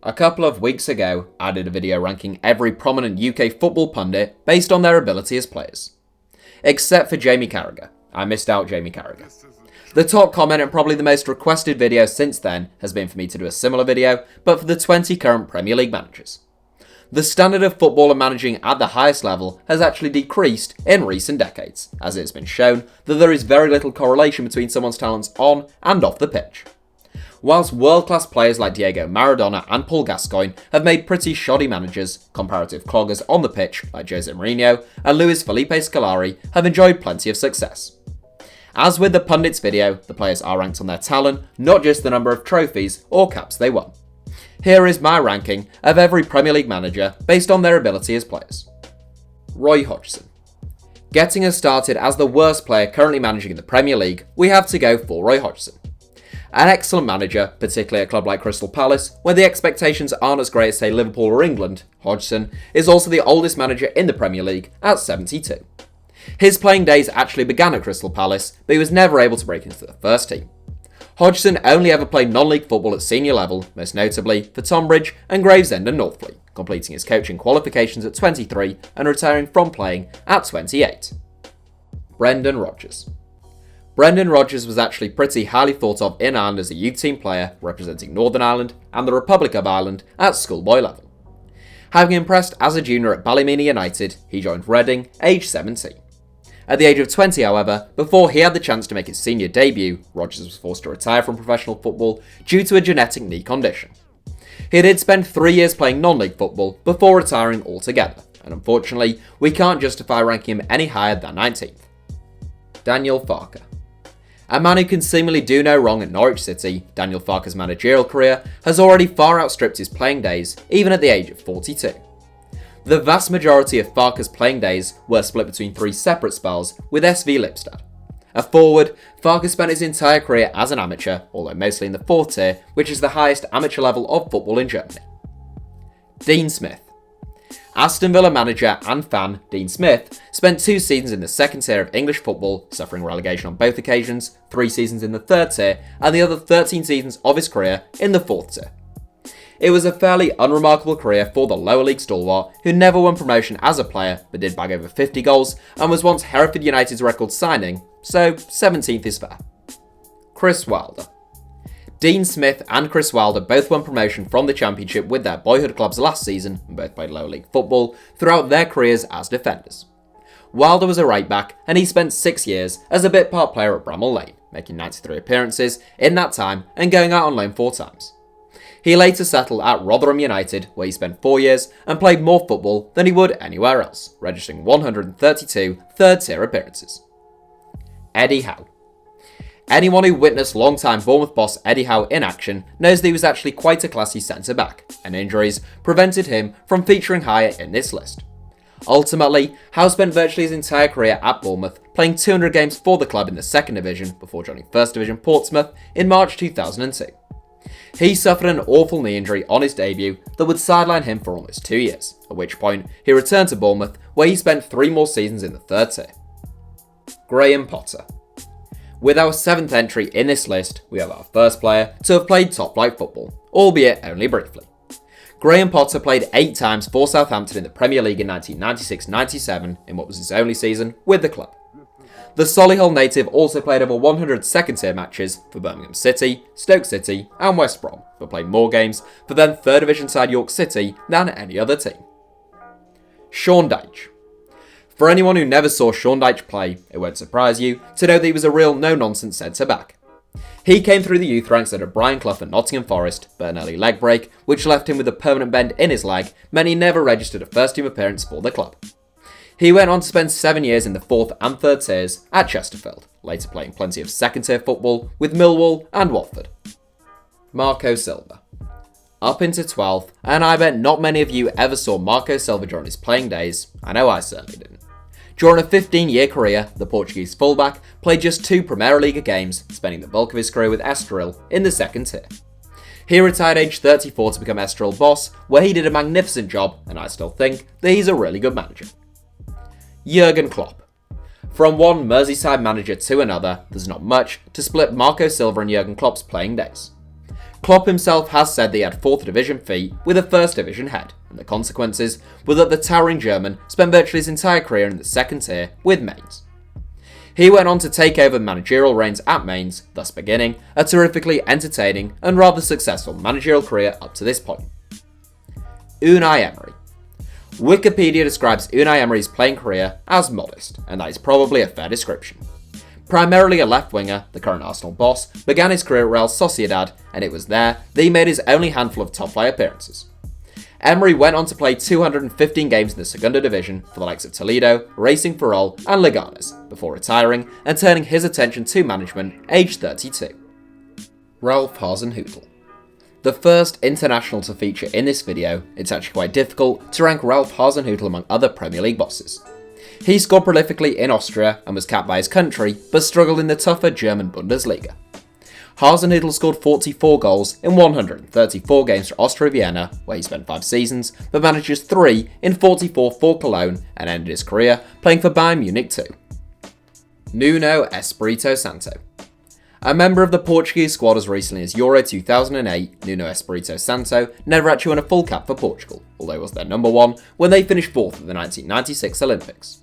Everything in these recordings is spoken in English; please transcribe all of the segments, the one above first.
A couple of weeks ago, I did a video ranking every prominent UK football pundit based on their ability as players. Except for Jamie Carragher. I missed out Jamie Carragher. The top comment and probably the most requested video since then has been for me to do a similar video, but for the 20 current Premier League managers. The standard of football and managing at the highest level has actually decreased in recent decades, as it has been shown that there is very little correlation between someone's talents on and off the pitch. Whilst world-class players like Diego Maradona and Paul Gascoigne have made pretty shoddy managers, comparative cloggers on the pitch like Jose Mourinho and Luis Felipe Scolari have enjoyed plenty of success. As with the pundits video, the players are ranked on their talent, not just the number of trophies or caps they won. Here is my ranking of every Premier League manager based on their ability as players. Roy Hodgson. Getting us started as the worst player currently managing in the Premier League, we have to go for Roy Hodgson. An excellent manager, particularly at a club like Crystal Palace, where the expectations aren't as great as say Liverpool or England, Hodgson is also the oldest manager in the Premier League at 72. His playing days actually began at Crystal Palace, but he was never able to break into the first team. Hodgson only ever played non-league football at senior level, most notably for Tonbridge and Gravesend and Northfleet, completing his coaching qualifications at 23 and retiring from playing at 28. Brendan Rodgers. Brendan Rodgers was actually pretty highly thought of in Ireland as a youth team player representing Northern Ireland and the Republic of Ireland at schoolboy level. Having impressed as a junior at Ballymena United, he joined Reading aged 17. At the age of 20, however, before he had the chance to make his senior debut, Rodgers was forced to retire from professional football due to a genetic knee condition. He did spend 3 years playing non-league football before retiring altogether, and unfortunately, we can't justify ranking him any higher than 19th. Daniel Farke. A man who can seemingly do no wrong at Norwich City, Daniel Farke's managerial career has already far outstripped his playing days, even at the age of 42. The vast majority of Farke's playing days were split between 3 separate spells with SV Lipstad. A forward, Farke spent his entire career as an amateur, although mostly in the 4th tier, which is the highest amateur level of football in Germany. Dean Smith. Aston Villa manager and fan Dean Smith spent 2 seasons in the 2nd tier of English football, suffering relegation on both occasions, 3 seasons in the 3rd tier, and the other 13 seasons of his career in the 4th tier. It was a fairly unremarkable career for the lower league stalwart, who never won promotion as a player but did bag over 50 goals and was once Hereford United's record signing, so 17th is fair. Chris Wilder. Dean Smith and Chris Wilder both won promotion from the Championship with their boyhood clubs last season and both played lower league football throughout their careers as defenders. Wilder was a right back and he spent 6 years as a bit part player at Bramall Lane, making 93 appearances in that time and going out on loan 4 times. He later settled at Rotherham United, where he spent 4 years and played more football than he would anywhere else, registering 132 third-tier appearances. Eddie Howe. Anyone who witnessed long-time Bournemouth boss Eddie Howe in action knows that he was actually quite a classy centre-back, and injuries prevented him from featuring higher in this list. Ultimately, Howe spent virtually his entire career at Bournemouth, playing 200 games for the club in the 2nd Division before joining 1st Division Portsmouth in March 2002. He suffered an awful knee injury on his debut that would sideline him for almost 2 years, at which point he returned to Bournemouth, where he spent 3 more seasons in the 3rd tier. Graham Potter. With our 7th entry in this list, we have our first player to have played top-flight football, albeit only briefly. Graham Potter played 8 times for Southampton in the Premier League in 1996-97 in what was his only season with the club. The Solihull native also played over 100 2nd-tier matches for Birmingham City, Stoke City and West Brom, but played more games for then 3rd Division side York City than any other team. Sean Dyche. For anyone who never saw Sean Dyche play, it won't surprise you to know that he was a real no-nonsense centre-back. He came through the youth ranks under Brian Clough at Nottingham Forest, but an early leg break, which left him with a permanent bend in his leg, meant he never registered a first-team appearance for the club. He went on to spend 7 years in the 4th and 3rd tiers at Chesterfield, later playing plenty of 2nd-tier football with Millwall and Watford. Marco Silva. Up into 12th, and I bet not many of you ever saw Marco Silva during his playing days. I know I certainly didn't. During a 15-year career, the Portuguese fullback played just 2 Primeira Liga games, spending the bulk of his career with Estoril in the 2nd tier. He retired aged 34 to become Estoril boss, where he did a magnificent job, and I still think that he's a really good manager. Jurgen Klopp. From one Merseyside manager to another, there's not much to split Marco Silva and Jurgen Klopp's playing days. Klopp himself has said that he had 4th division feet with a 1st division head, and the consequences were that the towering German spent virtually his entire career in the 2nd tier with Mainz. He went on to take over managerial reins at Mainz, thus beginning a terrifically entertaining and rather successful managerial career up to this point. Unai Emery. Wikipedia describes Unai Emery's playing career as modest, and that is probably a fair description. Primarily a left winger, the current Arsenal boss began his career at Real Sociedad, and it was there that he made his only handful of top-flight appearances. Emery went on to play 215 games in the Segunda Division for the likes of Toledo, Racing Ferrol and Leganes, before retiring and turning his attention to management aged 32. Ralph Hasenhüttl. The first international to feature in this video, it's actually quite difficult to rank Ralph Hasenhüttl among other Premier League bosses. He scored prolifically in Austria and was capped by his country, but struggled in the tougher German Bundesliga. Hasenhüttl scored 44 goals in 134 games for Austria Vienna, where he spent 5 seasons, but manages 3 in 44 for Cologne and ended his career playing for Bayern Munich too. Nuno Espirito Santo. A member of the Portuguese squad as recently as Euro 2008, Nuno Espirito Santo never actually won a full cap for Portugal, although he was their number 1 when they finished 4th at the 1996 Olympics.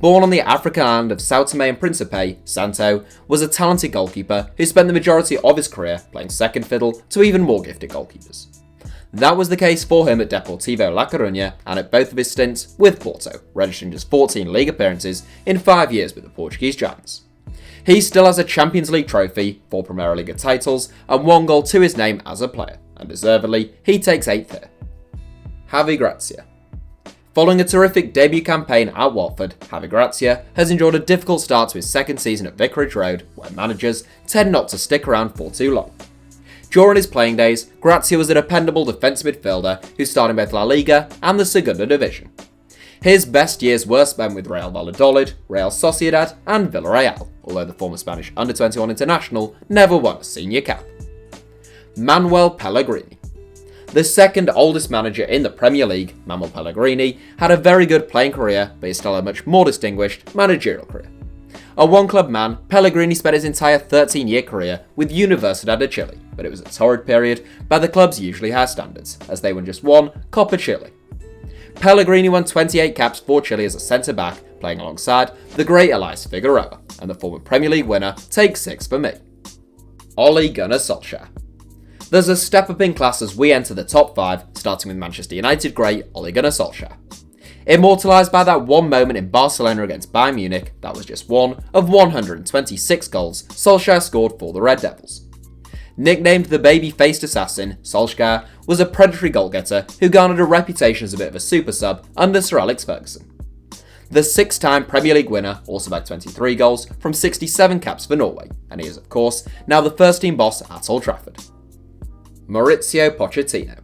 Born on the African island of São Tomé and Príncipe, Santo was a talented goalkeeper who spent the majority of his career playing second fiddle to even more gifted goalkeepers. That was the case for him at Deportivo La Coruña and at both of his stints with Porto, registering just 14 league appearances in 5 years with the Portuguese Giants. He still has a Champions League trophy, 4 Premier League titles, and 1 goal to his name as a player, and deservedly, he takes 8th here. Javi Gracia. Following a terrific debut campaign at Watford, Javi Gracia has enjoyed a difficult start to his 2nd season at Vicarage Road, where managers tend not to stick around for too long. During his playing days, Gracia was a dependable defensive midfielder who started in both La Liga and the Segunda Division. His best years were spent with Real Valladolid, Real Sociedad and Villarreal, although the former Spanish under-21 international never won a senior cap. Manuel Pellegrini. The 2nd oldest manager in the Premier League, Manuel Pellegrini, had a very good playing career, but he still had a much more distinguished managerial career. A one-club man, Pellegrini spent his entire 13-year career with Universidad de Chile, but it was a torrid period by the club's usually high standards, as they won just 1 Copa Chile. Pellegrini won 28 caps for Chile as a centre-back, playing alongside the great Elias Figueroa, and the former Premier League winner takes 6 for me. Ole Gunnar Solskjaer. There's a step up in class as we enter the top 5, starting with Manchester United great Ole Gunnar Solskjaer. Immortalised by that one moment in Barcelona against Bayern Munich, that was just 1 of 126 goals Solskjaer scored for the Red Devils. Nicknamed the baby-faced assassin, Solskjaer was a predatory goal-getter who garnered a reputation as a bit of a super sub under Sir Alex Ferguson. The 6-time Premier League winner also bagged 23 goals from 67 caps for Norway, and he is of course now the first-team boss at Old Trafford. Maurizio Pochettino.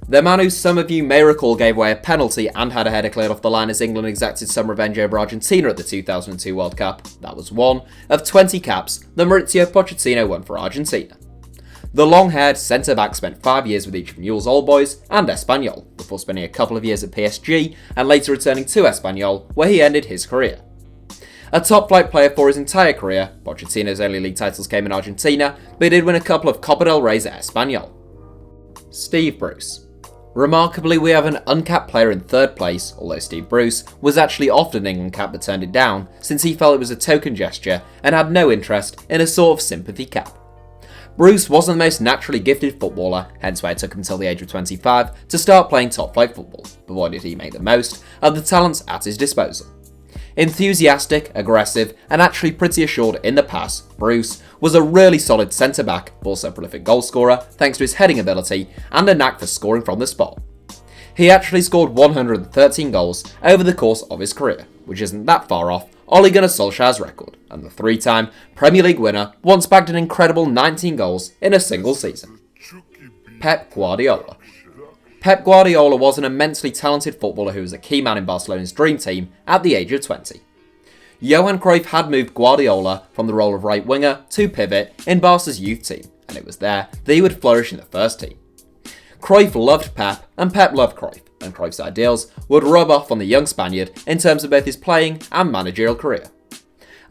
The man who some of you may recall gave away a penalty and had a header cleared off the line as England exacted some revenge over Argentina at the 2002 World Cup, that was 1 of 20 caps that Maurizio Pochettino won for Argentina. The long-haired centre-back spent 5 years with each of Newell's Old Boys and Espanyol, before spending a couple of years at PSG and later returning to Espanyol, where he ended his career. A top-flight player for his entire career, Pochettino's only league titles came in Argentina, but he did win a couple of Copa del Rey's at Espanyol. Steve Bruce. Remarkably, we have an uncapped player in 3rd place, although Steve Bruce was actually offered an England cap but turned it down, since he felt it was a token gesture and had no interest in a sort of sympathy cap. Bruce wasn't the most naturally gifted footballer, hence why it took him until the age of 25 to start playing top-flight football, but why did he make the most of the talents at his disposal? Enthusiastic, aggressive, and actually pretty assured in the pass, Bruce was a really solid centre-back, but also a prolific goalscorer thanks to his heading ability and a knack for scoring from the spot. He actually scored 113 goals over the course of his career, which isn't that far off Ole Gunnar Solskjaer's record, and the 3-time Premier League winner once bagged an incredible 19 goals in a single season. Pep Guardiola. Pep Guardiola was an immensely talented footballer who was a key man in Barcelona's dream team at the age of 20. Johan Cruyff had moved Guardiola from the role of right winger to pivot in Barca's youth team, and it was there that he would flourish in the first team. Cruyff loved Pep, and Pep loved Cruyff, and Cruyff's ideals would rub off on the young Spaniard in terms of both his playing and managerial career.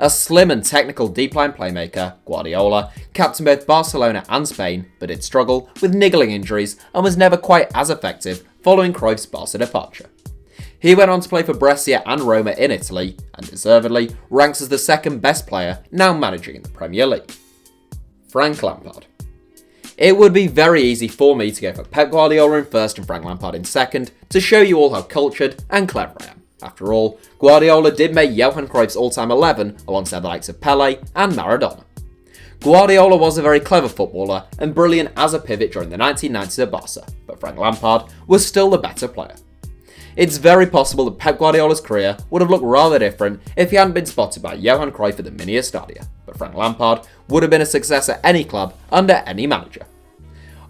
A slim and technical deep line playmaker, Guardiola captained both Barcelona and Spain, but did struggle with niggling injuries and was never quite as effective following Cruyff's Barca departure. He went on to play for Brescia and Roma in Italy, and deservedly ranks as the second best player now managing in the Premier League. Frank Lampard. It would be very easy for me to go for Pep Guardiola in first and Frank Lampard in second to show you all how cultured and clever I am. After all, Guardiola did make Johan Cruyff's all-time 11 alongside the likes of Pele and Maradona. Guardiola was a very clever footballer and brilliant as a pivot during the 1990s at Barca, but Frank Lampard was still the better player. It's very possible that Pep Guardiola's career would have looked rather different if he hadn't been spotted by Johan Cruyff at the Mini Estadio, but Frank Lampard would have been a success at any club under any manager.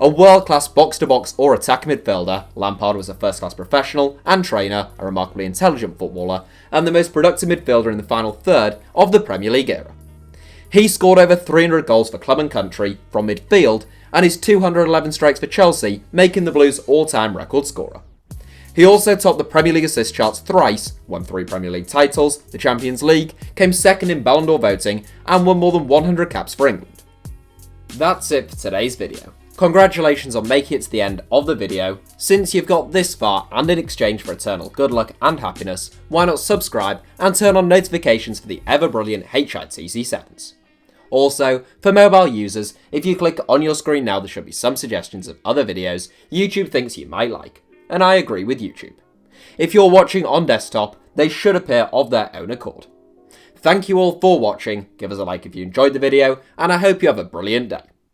A world-class box-to-box or attacking midfielder, Lampard was a first-class professional and trainer, a remarkably intelligent footballer, and the most productive midfielder in the final third of the Premier League era. He scored over 300 goals for club and country from midfield, and his 211 strikes for Chelsea, making the Blues' all-time record scorer. He also topped the Premier League assist charts thrice, won 3 Premier League titles, the Champions League, came second in Ballon d'Or voting, and won more than 100 caps for England. That's it for today's video. Congratulations on making it to the end of the video. Since you've got this far and in exchange for eternal good luck and happiness, why not subscribe and turn on notifications for the ever-brilliant HITC Sevens. Also, for mobile users, if you click on your screen now there should be some suggestions of other videos YouTube thinks you might like. And I agree with YouTube. If you're watching on desktop, they should appear of their own accord. Thank you all for watching, give us a like if you enjoyed the video, and I hope you have a brilliant day.